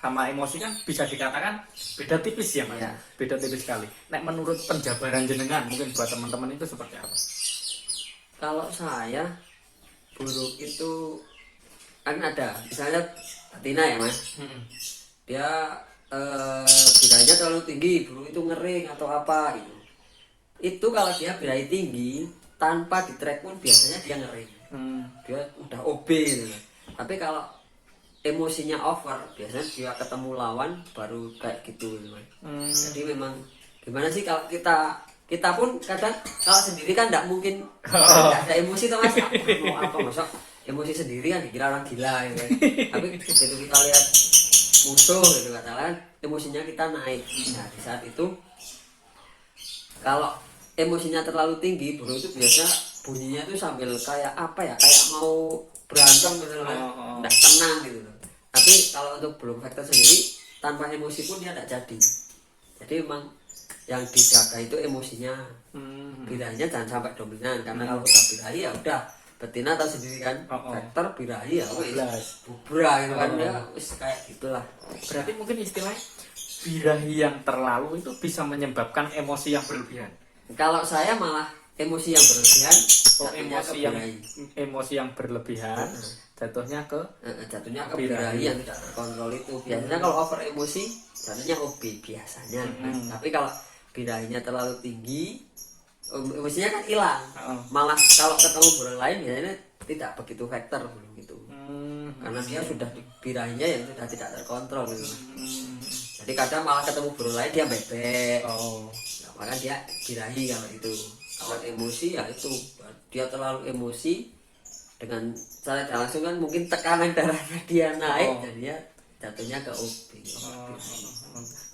sama emosi kan bisa dikatakan beda tipis ya Mas. Iya. Beda tipis sekali. Nek menurut penjabaran jenengan mungkin buat teman-teman itu seperti apa? Kalau saya buruk itu kan ada, misalnya betina ya Mas, dia birahinya terlalu tinggi, burung itu ngering atau apa gitu. Itu kalau dia birahi tinggi tanpa di track pun biasanya dia ngering, dia udah OB gitu. Tapi kalau emosinya over, biasanya dia ketemu lawan baru kayak gitu, gitu. Jadi memang gimana sih kalau kita pun kadang kalau sendiri kan tidak mungkin nggak ada emosi tuh Mas. Mau apa masa emosi sendiri kan dikira orang gila gitu kan. Tapi begitu kita lihat musuh gitu katakan emosinya kita naik. Nah di saat itu kalau emosinya terlalu tinggi, burung itu biasa bunyinya tuh sambil kayak apa ya, kayak mau berantem gitu loh, nggak tenang gitu loh. Tapi kalau untuk burung vector sendiri tanpa emosi pun dia tidak jadi. Jadi memang yang dijaga itu emosinya. Birahinya jangan sampai dominan, karena kalau udah birahi ya udah betina tahu sendiri kan, vector birahi ya wis bubra gitu kan, ya wis kayak gitulah. Berarti mungkin istilahnya birahi yang terlalu itu bisa menyebabkan emosi yang berlebihan. Kalau saya malah emosi yang berlebihan, emosi yang berlebihan jatuhnya ke birahi yang tidak terkontrol itu. Biasanya kalau over emosi jatuhnya OB biasanya. Tapi kalau birahinya terlalu tinggi, emosinya kan hilang. Malah kalau ketemu burung lain biasanya tidak begitu vector burung itu. Karena dia sudah birahinya yang sudah tidak terkontrol gitu. Jadi kadang malah ketemu burung lain dia bebek. Maka dia birahi kalau itu. Kalau emosi ya itu dia terlalu emosi, dengan cara langsung kan mungkin tekanan darahnya dia naik, jadinya jatuhnya ke OB.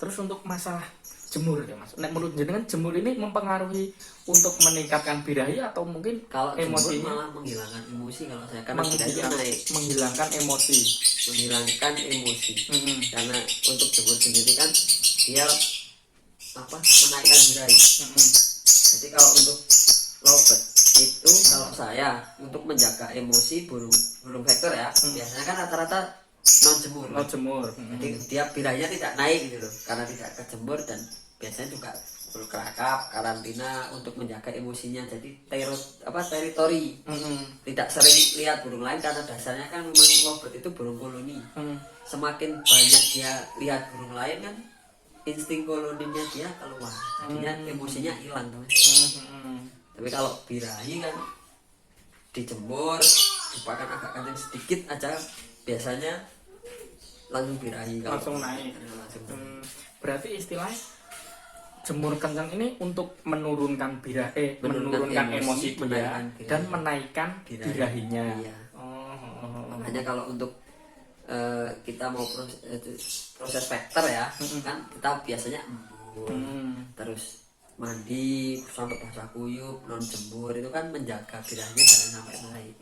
Terus untuk masalah jemur ya Mas. Nek menurut jenengan jemur ini mempengaruhi untuk meningkatkan birahi atau mungkin kalau emosinya malah menghilangkan emosi kalau saya, karena birahi naik. menghilangkan emosi. Karena untuk jemur sendiri kan dia menaikkan birahi. Jadi kalau untuk lovebird itu kalau saya untuk menjaga emosi burung vector ya, biasanya kan rata-rata non jemur. Jadi dia birahinya tidak naik gitu loh, karena tidak kejemur, dan biasanya juga berkerakap karantina untuk menjaga emosinya. Jadi teritori, tidak sering lihat burung lain, karena dasarnya kan memang lovebird itu burung koloni. Semakin banyak dia lihat burung lain kan insting koloninya dia keluar, jadinya emosinya hilang teman. Tapi kalau birahi kan dijemur, dipakan agak kencang sedikit aja, biasanya langsung birahi, langsung naik. Berarti istilahnya jemur kencang ini untuk menurunkan menurunkan emosi dia dan menaikkan birahinya. Iya. Makanya kalau untuk kita mau proses vector ya, kan kita biasanya embun, terus mandi sampai basah kuyup, non jemur, itu kan menjaga birahinya jangan sampai naik.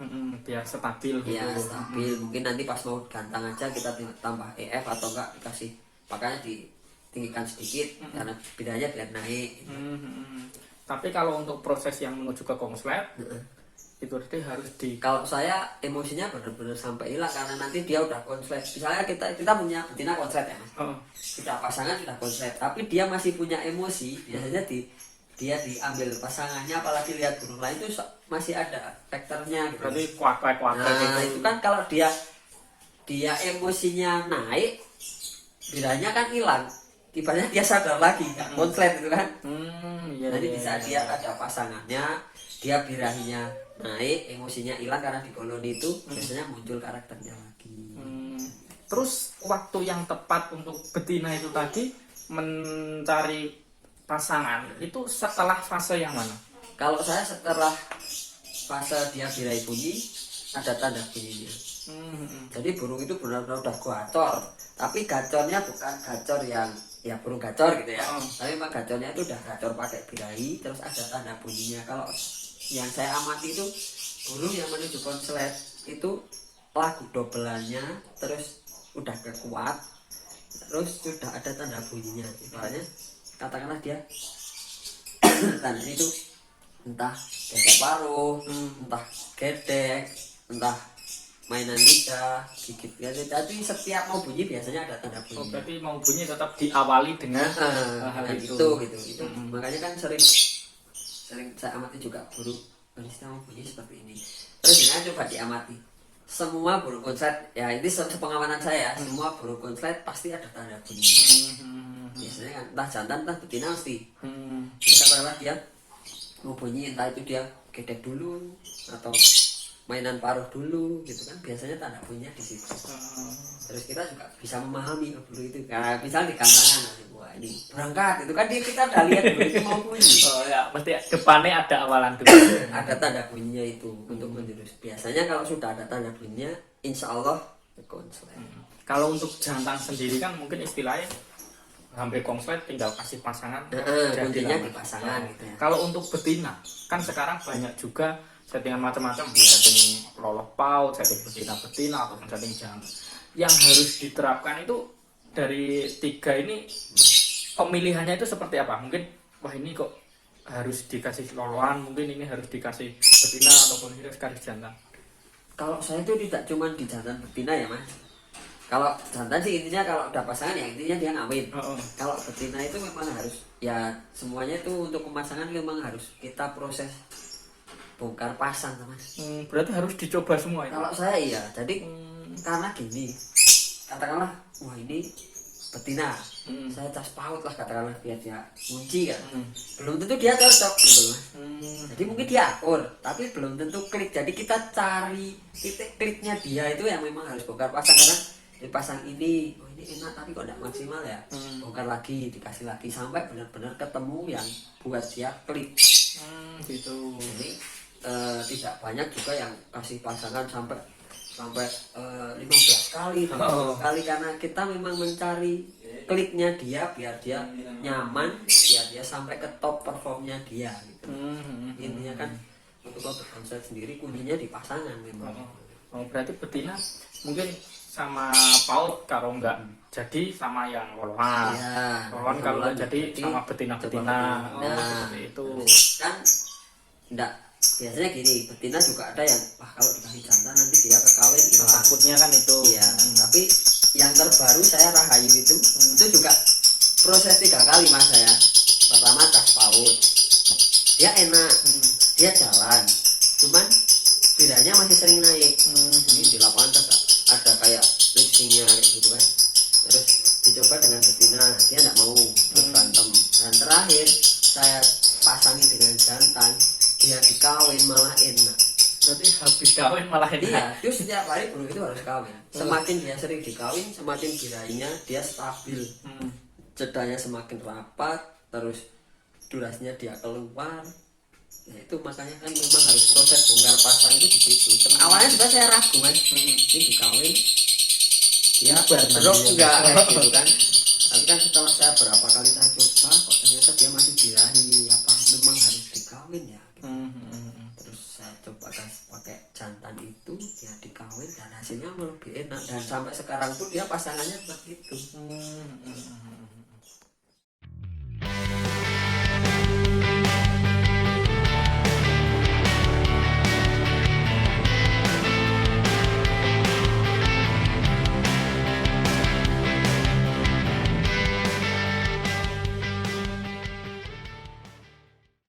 Biar stabil. Iya, stabil. Mungkin nanti pas mau gantang aja kita tambah EF atau enggak dikasih makanya ditinggikan sedikit karena birahinya biar naik. Tapi kalau untuk proses yang menuju ke konslet itu harus kalau saya emosinya benar-benar sampai hilang, karena nanti dia udah konslet. Misalnya kita punya betina konslet ya Mas, kita pasangan sudah konslet, tapi dia masih punya emosi, biasanya dia diambil pasangannya, apalagi lihat burung lain itu masih ada vektornya gitu. Berarti kuat Nah itu kan kalau dia emosinya naik, birahinya kan hilang, tiba-tiba dia sadar lagi nggak konslet itu kan. Nanti di saat dia ada pasangannya, dia birahinya naik, emosinya hilang karena di koloni itu, biasanya muncul karakternya lagi. Terus waktu yang tepat untuk betina itu tadi mencari pasangan itu setelah fase yang mana? Kalau saya setelah fase dia birahi bunyi, ada tanda bunyinya. Jadi burung itu benar-benar udah gacor, tapi gacornya bukan gacor yang ya burung gacor gitu ya, tapi memang gacornya itu udah gacor pakai birahi, terus ada tanda bunyinya. Kalau yang saya amati itu burung yang menuju konslet itu lagu dobelannya terus udah kekuat, terus sudah ada tanda bunyinya. Ibaratnya katakanlah dia tanda itu entah gedek paruh, entah gedek, entah mainan lidah, gigit ya, tapi setiap mau bunyi biasanya ada tanda Oh, bunyi. berarti mau bunyi tetap diawali dengan hal Nah, itu. gitu. Makanya kan sering saya amati juga burung konslet mau bunyi seperti ini. Terus ini coba diamati. Semua burung konslet, ya ini sepengamanan saya, semua burung konslet pasti ada tanda bunyi. Biasanya kan entah jantan entah betina mesti. Kita pernah dia mau bunyi, entah itu dia gedek dulu atau mainan paruh dulu gitu kan, biasanya tanda bunyinya di situ. Terus kita juga bisa memahami burung itu, karena misalnya di gantangan, wah ini berangkat itu kan kita udah lihat burung itu mau bunyi. Oh ya, mesti depannya ada awalan dulu. Ada tanda bunyinya itu untuk menjurus. Biasanya kalau sudah ada tanda bunyinya, insya Allah konslet. Kalau untuk jantan sendiri kan mungkin istilahnya hampir konslet, tinggal kasih pasangan. Kuncinya jadi di pasangan gitu ya. Kalau untuk betina, kan sekarang banyak juga settingan macam-macam, setting loloh paut, setting betina ataupun setting jantan. Yang harus diterapkan itu dari 3 ini, pemilihannya itu seperti apa? Mungkin wah ini kok harus dikasih lolohan, mungkin ini harus dikasih betina ataupun ini harus dikasih jantan. Kalau saya itu tidak cuma di jantan betina ya mas. Kalau jantan sih intinya kalau udah pasangan ya intinya dia ngawin. Kalau betina itu memang harus ya semuanya itu untuk pemasangan memang harus kita proses bongkar pasang mas. Berarti harus dicoba semua itu. Kalau saya iya, jadi karena gini, katakanlah wah ini betina, saya cas paut lah katakanlah biar dia kunci kan. Belum tentu dia cocok gitu mas. Jadi mungkin dia akur, tapi belum tentu klik. Jadi kita cari titik kliknya dia itu yang memang harus bongkar pasang, karena dipasang ini, oh ini enak tapi kok tidak maksimal ya. Bongkar lagi, dikasih lagi sampai benar-benar ketemu yang buat dia klik. Gitu. Jadi tidak banyak juga yang kasih pasangan sampai 15 kali, 20 kali, karena kita memang mencari kliknya dia biar dia nyaman, biar dia sampai ke top performnya dia gitu. Intinya kan untuk konslet sendiri kuncinya di pasangan memang. Oh, berarti betina mungkin sama paut kalau enggak jadi sama yang lolohan. Ya, Lolohan kalau enggak jadi sama betina-betina. Seperti itu. Kan enggak, biasanya gini, betina juga ada yang wah kalau dikasih jantan nanti dia kekawin hilang. Takutnya kan itu. Iya, tapi yang terbaru saya rahayu itu juga proses 3 kali mas saya. Pertama cas paut, dia enak, dia jalan, cuman bedanya masih sering naik. Ini di lapangan ada kayak lipsingnya kayak gitu kan. Terus dicoba dengan betina, dia tidak mau, berantem. Dan terakhir saya pasangi dengan jantan, dia dikawin malah enak. Berarti habis kawin malah enak. Iya, itu setiap hari burung itu harus kawin. Semakin dia sering dikawin, semakin birahinya dia stabil. Jedanya semakin rapat, terus durasinya dia keluar. Ya itu makanya kan memang harus proses bongkar pasang itu di situ. Awalnya juga saya ragu kan, ini dikawin dia berderok enggak kayak gitu kan. Tapi kan setelah saya berapa kali saya coba, kok ternyata dia masih birahi. Apa memang harus dikawin ya? Terus saya coba pakai jantan itu, dia dikawin dan hasilnya lebih enak, dan sampai sekarang pun dia pasangannya seperti itu.